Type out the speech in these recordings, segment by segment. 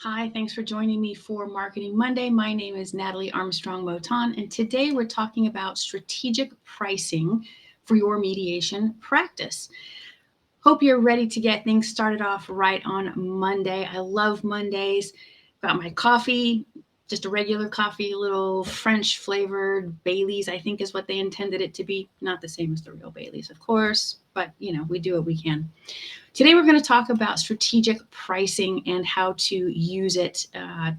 Hi, thanks for joining me for Marketing Monday. My name is Natalie Armstrong-Motin, and today we're talking about strategic pricing for your mediation practice. Hope you're ready to get things started off right on Monday. I love Mondays. Got my coffee, just a regular coffee, a little French flavored Baileys, I think is what they intended it to be. Not the same as the real Baileys, of course, but we do what we can. Today, we're going to talk about strategic pricing and how to use it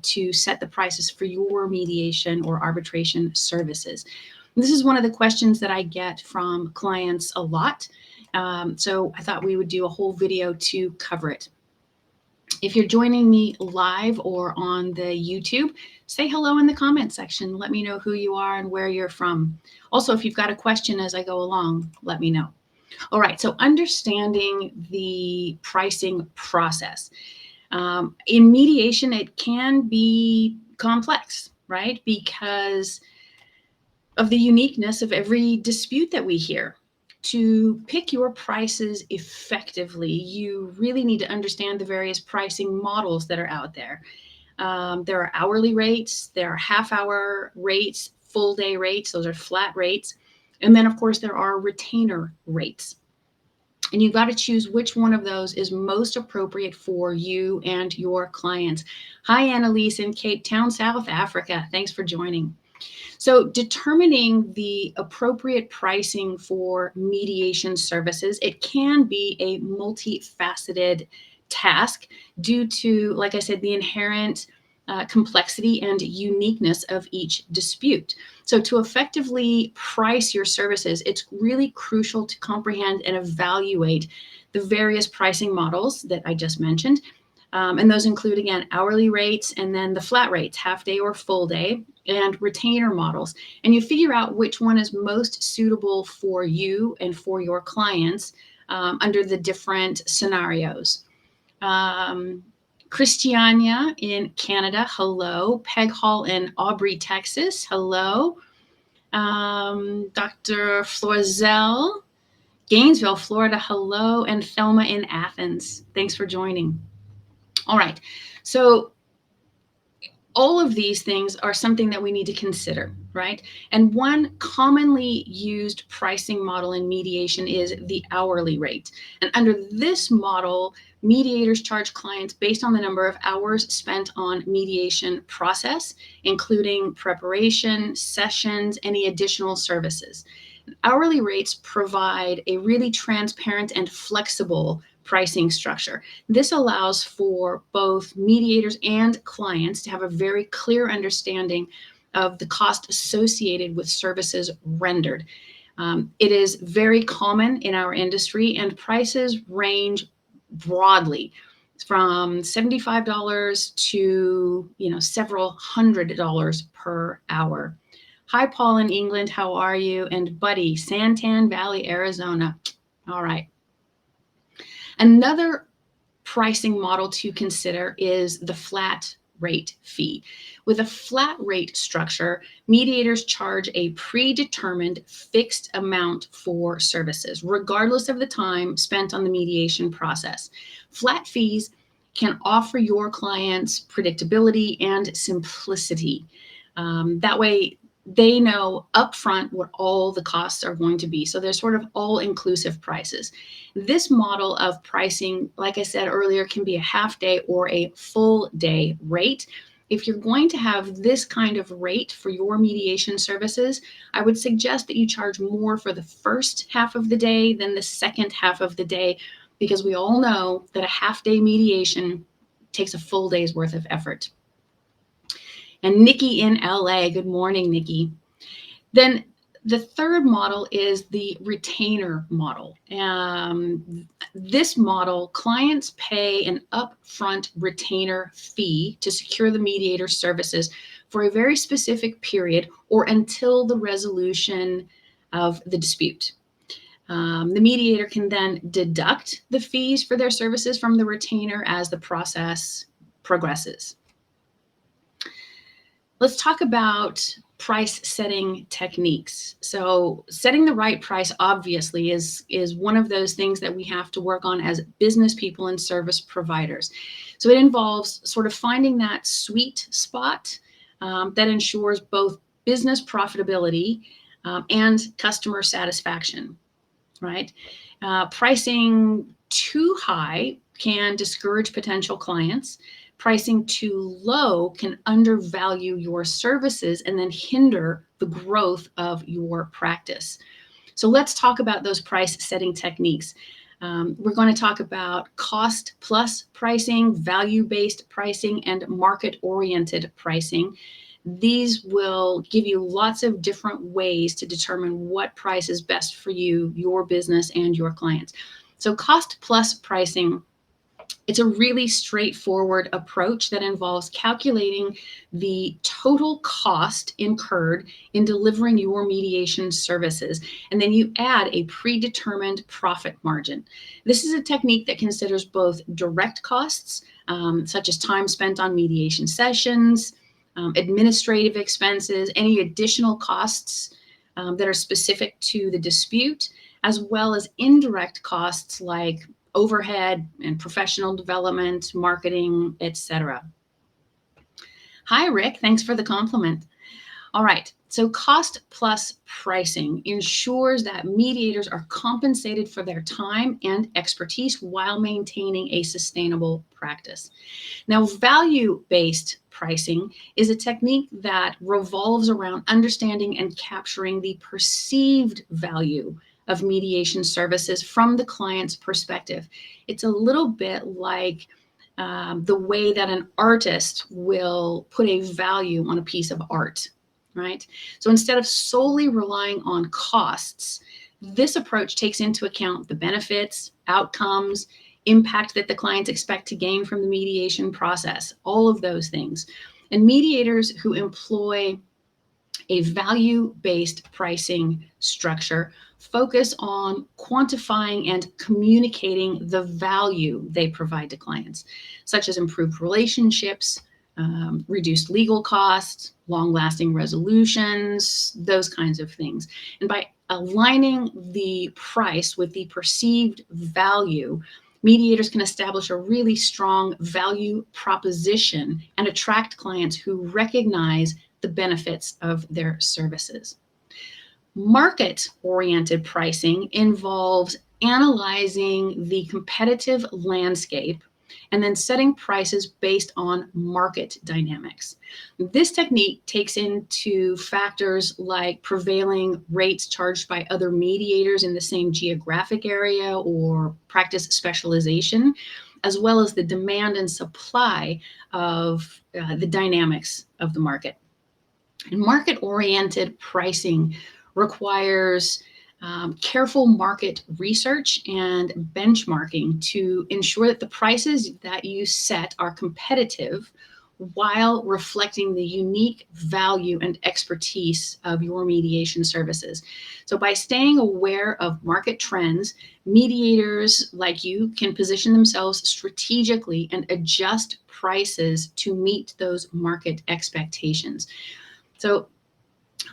to set the prices for your mediation or arbitration services. This is one of the questions that I get from clients a lot. So I thought we would do a whole video to cover it. If you're joining me live or on the YouTube, say hello in the comment section. Let me know who you are and where you're from. Also, if you've got a question as I go along, let me know. All right, so understanding the pricing process. In mediation, it can be complex, right? Because of the uniqueness of every dispute that we hear. To pick your prices effectively, you really need to understand the various pricing models that are out there. There are hourly rates, there are half-hour rates, full-day rates, those are flat rates. And then, of course, there are retainer rates. And you've got to choose which one of those is most appropriate for you and your clients. Hi, Annalise in Cape Town, South Africa. Thanks for joining. So determining the appropriate pricing for mediation services, it can be a multifaceted task due to, like I said, the inherent complexity and uniqueness of each dispute. So to effectively price your services, it's really crucial to comprehend and evaluate the various pricing models that I just mentioned. And those include, again, hourly rates and then the flat rates, half day or full day, and retainer models. And you figure out which one is most suitable for you and for your clients under the different scenarios. Christiania in Canada, hello. Peg Hall in Aubrey, Texas, hello. Dr. Florzell, Gainesville, Florida, hello. And Thelma in Athens, thanks for joining. All right, so all of these things are something that we need to consider, right? And one commonly used pricing model in mediation is the hourly rate. And under this model, mediators charge clients based on the number of hours spent on mediation process, including preparation, sessions, any additional services. Hourly rates provide a really transparent and flexible pricing structure. This allows for both mediators and clients to have a very clear understanding of the cost associated with services rendered. It is very common in our industry, and prices range broadly from $75 to several $100s per hour. Hi, Paul in England. How are you? And Buddy, Santan Valley, Arizona. All right. Another pricing model to consider is the flat rate fee. With a flat rate structure, mediators charge a predetermined fixed amount for services, regardless of the time spent on the mediation process. Flat fees can offer your clients predictability and simplicity. That way, they know upfront what all the costs are going to be. So they're sort of all-inclusive prices. This model of pricing, like I said earlier, can be a half day or a full day rate. If you're going to have this kind of rate for your mediation services, I would suggest that you charge more for the first half of the day than the second half of the day, because we all know that a half day mediation takes a full day's worth of effort. And Nikki in LA, good morning, Nikki. Then the third model is the retainer model. This model, clients pay an upfront retainer fee to secure the mediator services for a very specific period or until the resolution of the dispute. The mediator can then deduct the fees for their services from the retainer as the process progresses. Let's talk about price setting techniques. So setting the right price obviously is one of those things that we have to work on as business people and service providers. So it involves sort of finding that sweet spot that ensures both business profitability and customer satisfaction, right? Pricing too high can discourage potential clients. Pricing too low can undervalue your services and then hinder the growth of your practice. So let's talk about those price setting techniques. We're going to talk about cost plus pricing, value-based pricing, and market-oriented pricing. These will give you lots of different ways to determine what price is best for you, your business, and your clients. So cost plus pricing, it's a really straightforward approach that involves calculating the total cost incurred in delivering your mediation services, and then you add a predetermined profit margin. This is a technique that considers both direct costs, such as time spent on mediation sessions, administrative expenses, any additional costs that are specific to the dispute, as well as indirect costs like overhead and professional development, marketing, etc. Hi, Rick. Thanks for the compliment. All right. So cost plus pricing ensures that mediators are compensated for their time and expertise while maintaining a sustainable practice. Now, value-based pricing is a technique that revolves around understanding and capturing the perceived value of mediation services from the client's perspective. It's a little bit like the way that an artist will put a value on a piece of art, right? So instead of solely relying on costs, this approach takes into account the benefits, outcomes, impact that the clients expect to gain from the mediation process, all of those things. And mediators who employ a value-based pricing structure focus on quantifying and communicating the value they provide to clients, such as improved relationships, reduced legal costs, long-lasting resolutions, those kinds of things. And by aligning the price with the perceived value, mediators can establish a really strong value proposition and attract clients who recognize the benefits of their services. Market-oriented pricing involves analyzing the competitive landscape and then setting prices based on market dynamics. This technique takes into factors like prevailing rates charged by other mediators in the same geographic area or practice specialization, as well as the demand and supply of the dynamics of the market. And market-oriented pricing requires careful market research and benchmarking to ensure that the prices that you set are competitive while reflecting the unique value and expertise of your mediation services. So by staying aware of market trends, mediators like you can position themselves strategically and adjust prices to meet those market expectations. So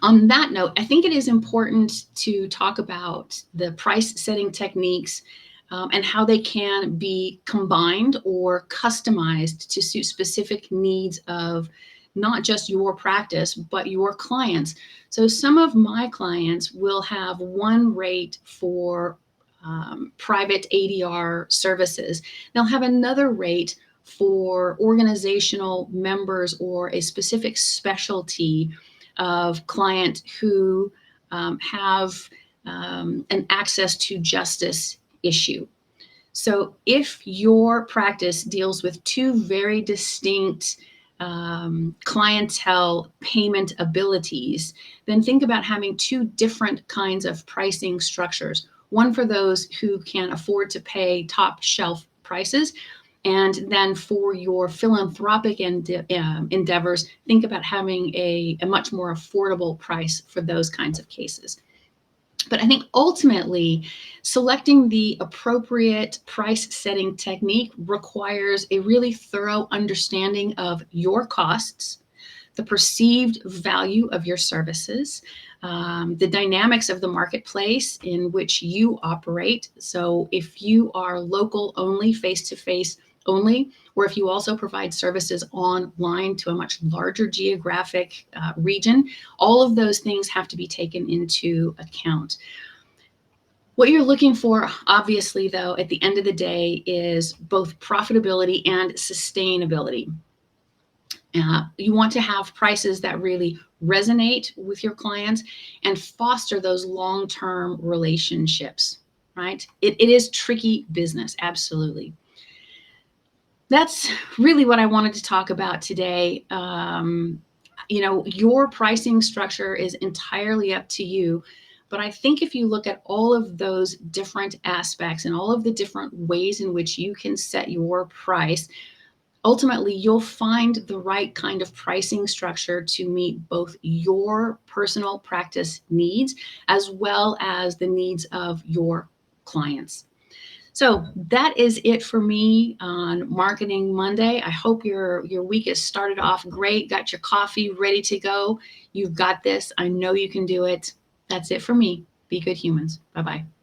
on that note, I think it is important to talk about the price setting techniques and how they can be combined or customized to suit specific needs of not just your practice, but your clients. So some of my clients will have one rate for private ADR services. They'll have another rate for organizational members or a specific specialty of client who have an access to justice issue. So if your practice deals with two very distinct clientele payment abilities, then think about having two different kinds of pricing structures. One for those who can afford to pay top shelf prices, and then for your philanthropic endeavors, think about having a much more affordable price for those kinds of cases. But I think ultimately, selecting the appropriate price setting technique requires a really thorough understanding of your costs, the perceived value of your services, the dynamics of the marketplace in which you operate. So if you are local only, face-to-face only, or if you also provide services online to a much larger geographic region, all of those things have to be taken into account. What you're looking for, obviously, though, at the end of the day, is both profitability and sustainability. You want to have prices that really resonate with your clients and foster those long-term relationships, right? It is tricky business, absolutely. That's really what I wanted to talk about today. Your pricing structure is entirely up to you. But I think if you look at all of those different aspects and all of the different ways in which you can set your price, ultimately you'll find the right kind of pricing structure to meet both your personal practice needs as well as the needs of your clients. So that is it for me on Marketing Monday. I hope your week has started off great, got your coffee ready to go. You've got this. I know you can do it. That's it for me. Be good humans. Bye-bye.